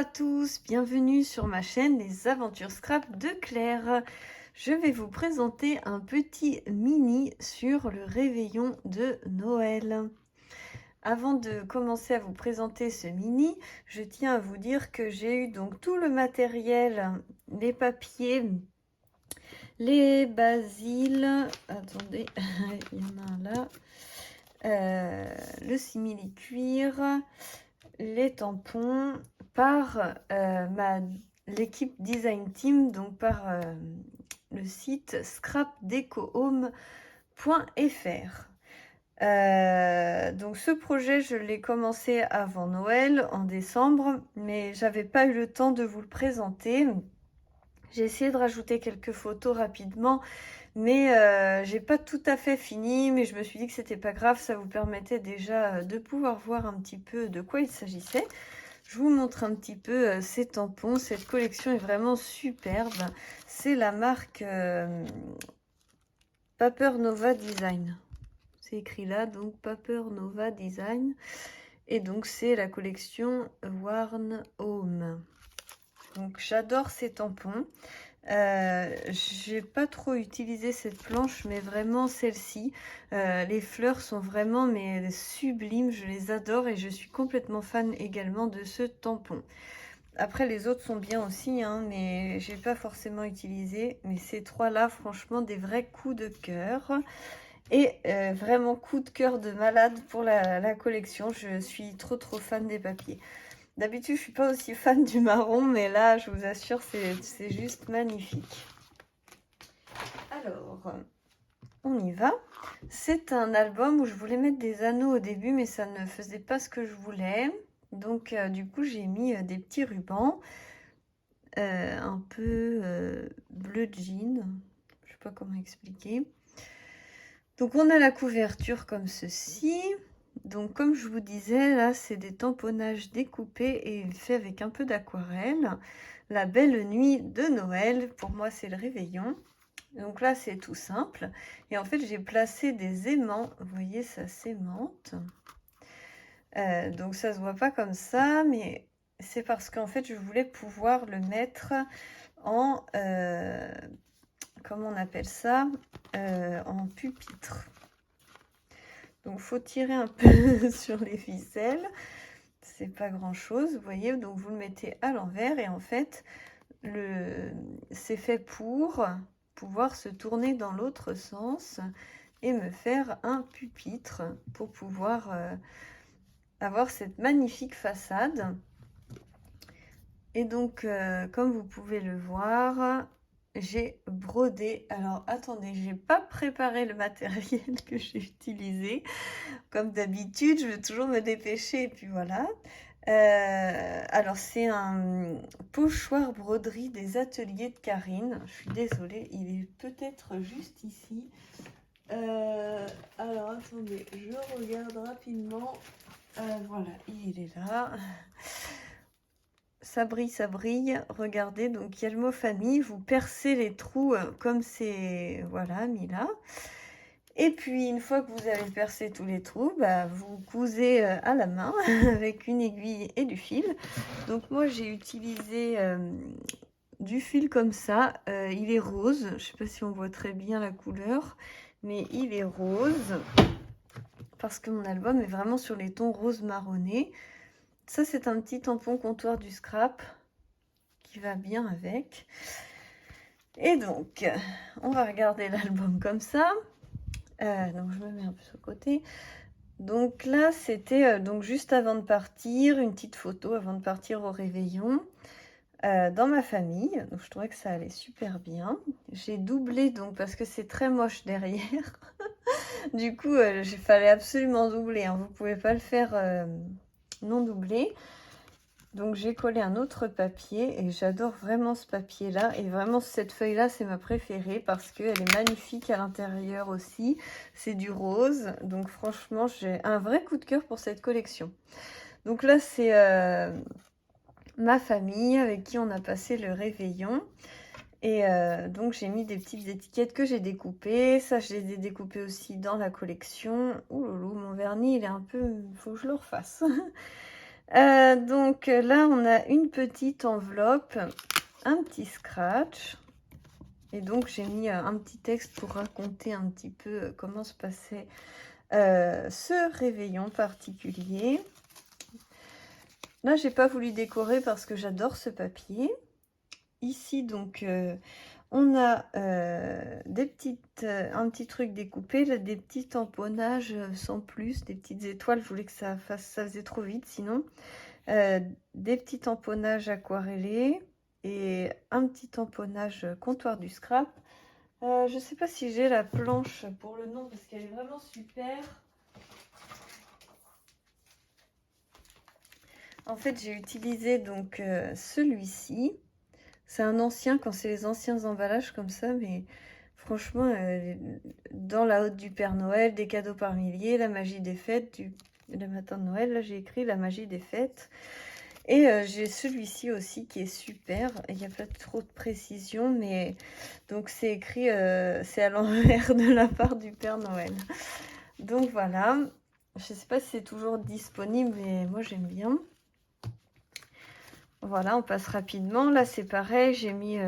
à tous, bienvenue sur ma chaîne Les Aventures Scrap de Claire. Je vais vous présenter un petit mini sur le réveillon de Noël. Avant de commencer à vous présenter ce mini, je tiens à vous dire que j'ai eu donc tout le matériel, les papiers, les basiles, attendez, il y en a un là, le simili-cuir, les tampons par l'équipe Design Team, donc par le site scrapdecohome.fr. Donc ce projet, je l'ai commencé avant Noël, en décembre, mais j'avais pas eu le temps de vous le présenter. J'ai essayé de rajouter quelques photos rapidement, mais j'ai pas tout à fait fini, mais je me suis dit que c'était pas grave, ça vous permettait déjà de pouvoir voir un petit peu de quoi il s'agissait. Je vous montre un petit peu ces tampons. Cette collection est vraiment superbe. C'est la marque Paper Nova Design. C'est écrit là, donc Paper Nova Design. Et donc c'est la collection Worn Home. Donc j'adore ces tampons. J'ai pas trop utilisé cette planche, mais vraiment celle-ci, les fleurs sont vraiment sublimes, je les adore et je suis complètement fan également de ce tampon. Après les autres sont bien aussi, hein, mais j'ai pas forcément utilisé, mais ces trois là, franchement des vrais coups de cœur et vraiment coup de cœur de malade pour la collection. Je suis trop fan des papiers. D'habitude, je suis pas aussi fan du marron, mais là, je vous assure, c'est juste magnifique. Alors, on y va. C'est un album où je voulais mettre des anneaux au début, mais ça ne faisait pas ce que je voulais. Donc, du coup, j'ai mis des petits rubans, un peu bleu jean. Je sais pas comment expliquer. Donc, on a la couverture comme ceci. Donc comme je vous disais, là c'est des tamponnages découpés et fait avec un peu d'aquarelle. La belle nuit de Noël, pour moi c'est le réveillon. Donc là c'est tout simple. Et en fait j'ai placé des aimants, vous voyez ça s'aimante. Donc ça se voit pas comme ça, mais c'est parce qu'en fait je voulais pouvoir le mettre en, comment on appelle ça, en pupitre. Donc, faut tirer un peu sur les ficelles. C'est pas grand chose, vous voyez. Donc, vous le mettez à l'envers et en fait, c'est fait pour pouvoir se tourner dans l'autre sens et me faire un pupitre pour pouvoir avoir cette magnifique façade. Et donc, comme vous pouvez le voir, j'ai brodé. Alors, attendez, j'ai pas préparé le matériel que j'ai utilisé. Comme d'habitude, je veux toujours me dépêcher et puis voilà. Alors, c'est un pochoir broderie des ateliers de Karine. Je suis désolée, il est peut-être juste ici. Alors, attendez, je regarde rapidement. Voilà, il est là. Ça brille, regardez, donc il y a le mot famille, vous percez les trous comme c'est, voilà, mis là. Et puis, une fois que vous avez percé tous les trous, bah, vous cousez à la main avec une aiguille et du fil. Donc moi, j'ai utilisé du fil comme ça. Il est rose, je ne sais pas si on voit très bien la couleur, mais il est rose parce que mon album est vraiment sur les tons rose marronné. Ça, c'est un petit tampon comptoir du scrap qui va bien avec. Et donc, on va regarder l'album comme ça. Donc, je me mets un peu sur le côté. Donc là, c'était donc juste avant de partir, une petite photo avant de partir au réveillon dans ma famille. Donc, je trouvais que ça allait super bien. J'ai doublé donc parce que c'est très moche derrière. Du coup, il fallait absolument doubler, hein. Vous ne pouvez pas le faire non doublé. Donc j'ai collé un autre papier et j'adore vraiment ce papier là et vraiment cette feuille là c'est ma préférée parce qu'elle est magnifique à l'intérieur aussi, c'est du rose, donc franchement j'ai un vrai coup de cœur pour cette collection. Donc là c'est ma famille avec qui on a passé le réveillon et donc j'ai mis des petites étiquettes que j'ai découpées, ça je les ai découpées aussi dans la collection. Ouh loulou, mon vernis il est un peu, faut que je le refasse. Donc là, on a une petite enveloppe, un petit scratch. Et donc, j'ai mis un petit texte pour raconter un petit peu comment se passait ce réveillon particulier. Là, j'ai pas voulu décorer parce que j'adore ce papier. Ici, donc, on a un petit truc découpé, là, des petits tamponnages sans plus, des petites étoiles. Je voulais que ça faisait trop vite sinon. Des petits tamponnages aquarellés et un petit tamponnage comptoir du scrap. Je sais pas si j'ai la planche pour le nom parce qu'elle est vraiment super. En fait, j'ai utilisé donc celui-ci. C'est un ancien, quand c'est les anciens emballages comme ça, mais franchement, dans la hotte du Père Noël, des cadeaux par milliers, la magie des fêtes, le matin de Noël, là j'ai écrit la magie des fêtes. Et j'ai celui-ci aussi qui est super. Il n'y a pas trop de précision, mais donc c'est écrit, c'est à l'envers de la part du Père Noël. Donc voilà, je ne sais pas si c'est toujours disponible, mais moi j'aime bien. Voilà, on passe rapidement. Là, c'est pareil, j'ai mis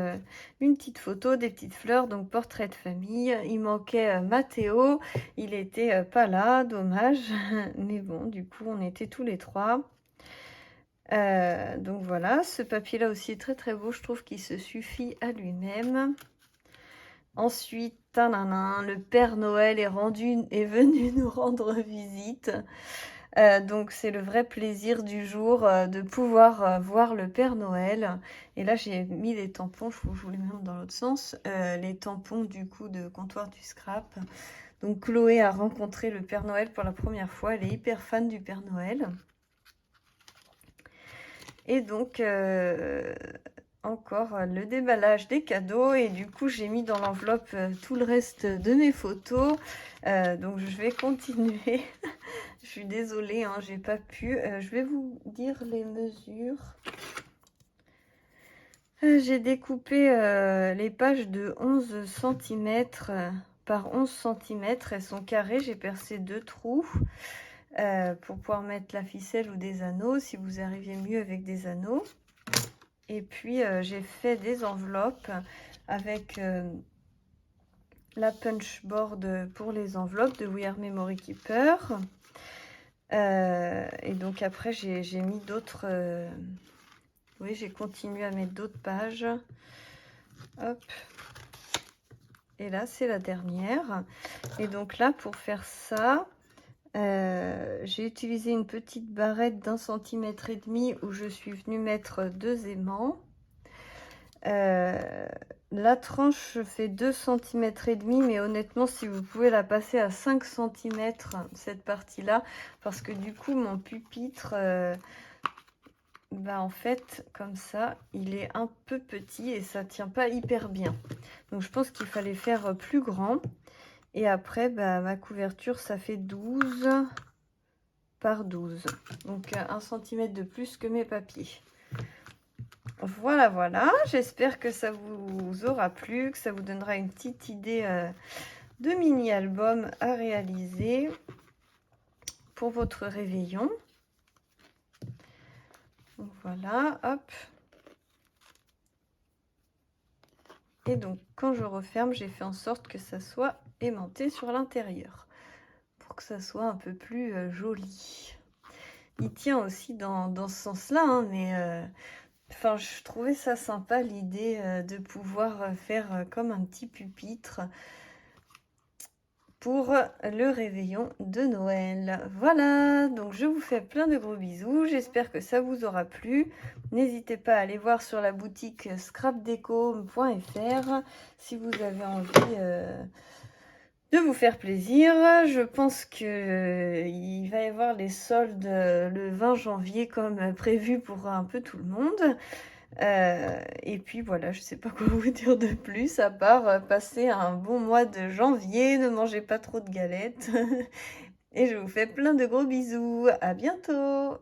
une petite photo, des petites fleurs, donc portrait de famille. Il manquait Mathéo, il était pas là, dommage. Mais bon, du coup, on était tous les trois. Donc voilà, ce papier-là aussi est très très beau, je trouve qu'il se suffit à lui-même. Ensuite, le Père Noël est venu nous rendre visite. Donc c'est le vrai plaisir du jour de pouvoir voir le Père Noël. Et là j'ai mis les tampons, je vous les mets dans l'autre sens, les tampons du coup de comptoir du scrap. Donc Chloé a rencontré le Père Noël pour la première fois, elle est hyper fan du Père Noël. Et donc encore le déballage des cadeaux et du coup j'ai mis dans l'enveloppe tout le reste de mes photos. Donc je vais continuer. Je suis désolée, hein, j'ai pas pu. Je vais vous dire les mesures. J'ai découpé les pages de 11 cm par 11 cm. Elles sont carrées. J'ai percé 2 trous pour pouvoir mettre la ficelle ou des anneaux, si vous arrivez mieux avec des anneaux. Et puis, j'ai fait des enveloppes avec la punchboard pour les enveloppes de We Are Memory Keeper. Et donc après j'ai mis d'autres oui, j'ai continué à mettre d'autres pages. Hop, et là c'est la dernière. Et donc là pour faire ça j'ai utilisé une petite barrette d'1,5 cm où je suis venue mettre 2 aimants. La tranche fait 2,5 cm, mais honnêtement, si vous pouvez la passer à 5 cm, cette partie-là, parce que du coup, mon pupitre, en fait, comme ça, il est un peu petit et ça tient pas hyper bien. Donc, je pense qu'il fallait faire plus grand. Et après, ma couverture, ça fait 12 par 12. Donc, 1 cm de plus que mes papiers. Voilà, voilà, j'espère que ça vous aura plu, que ça vous donnera une petite idée de mini-album à réaliser pour votre réveillon. Donc voilà, hop. Et donc, quand je referme, j'ai fait en sorte que ça soit aimanté sur l'intérieur pour que ça soit un peu plus joli. Il tient aussi dans ce sens-là, hein, mais... Enfin, je trouvais ça sympa l'idée de pouvoir faire comme un petit pupitre pour le réveillon de Noël. Voilà, donc je vous fais plein de gros bisous. J'espère que ça vous aura plu. N'hésitez pas à aller voir sur la boutique scrapdeco.fr si vous avez envie de vous faire plaisir. Je pense que il va y avoir les soldes le 20 janvier comme prévu pour un peu tout le monde. Et puis voilà, je sais pas quoi vous dire de plus à part passer un bon mois de janvier, ne mangez pas trop de galettes. Et je vous fais plein de gros bisous. À bientôt!